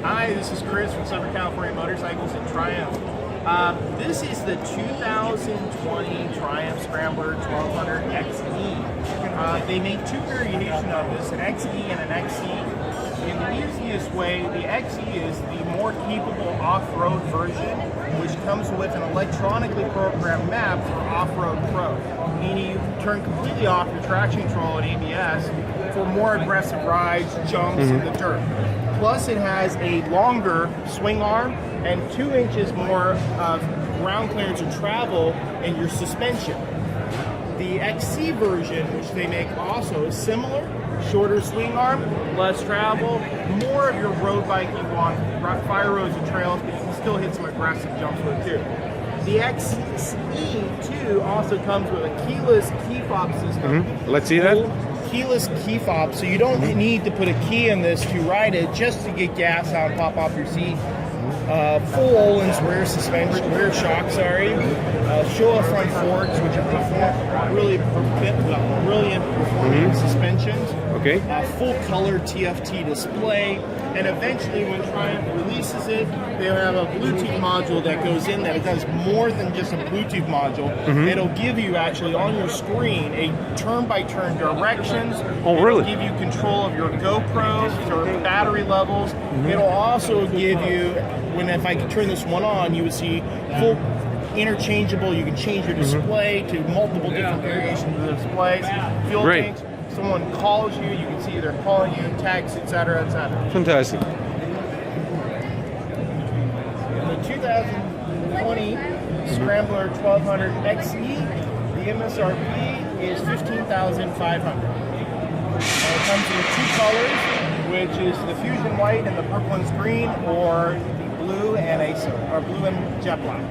Hi, this is Chris from Southern California Motorcycles and Triumph. This is the 2020 Triumph Scrambler 1200 XE. They make two variations of this, an XE and an XE. In the easiest way, the XE is the more capable off-road version, which comes with an electronically programmed map for off-road pro, meaning you can turn completely off your traction control and ABS for more aggressive rides, jumps in the dirt. Plus it has a longer swing arm and 2 inches more of ground clearance or travel in your suspension. The XC version, which they make also, is similar, shorter swing arm, less travel, more of your road biking on fire roads and trails, but you can still hit some aggressive jumps with it too. The XE 2 also comes with a keyless key fob system. Let's see that. Keyless key fob, so you don't need to put a key in this to ride it, just to get gas out and pop off your seat. Full Öhlins rear suspension, rear shock, Showa front forks, which are brilliant performing suspensions. Okay. Full color TFT display, and eventually when Triumph releases it, they'll have a Bluetooth module that goes in that it does more than just a Bluetooth module. It'll give you actually on your screen a turn-by-turn directions. Oh, really? It'll give you control of your GoPros or battery levels. It'll also give you, if I could turn this one on, you would see full interchangeable. You can change your display to multiple different variations of the displays. Fuel tanks. Someone calls you, you can see they're calling you, text, etc., etc. Fantastic. The 2020 Scrambler 1200 XE, the MSRP is $15,500. It comes in two colors, which is the Fusion White and the purple and green, or the blue and blue and jet black.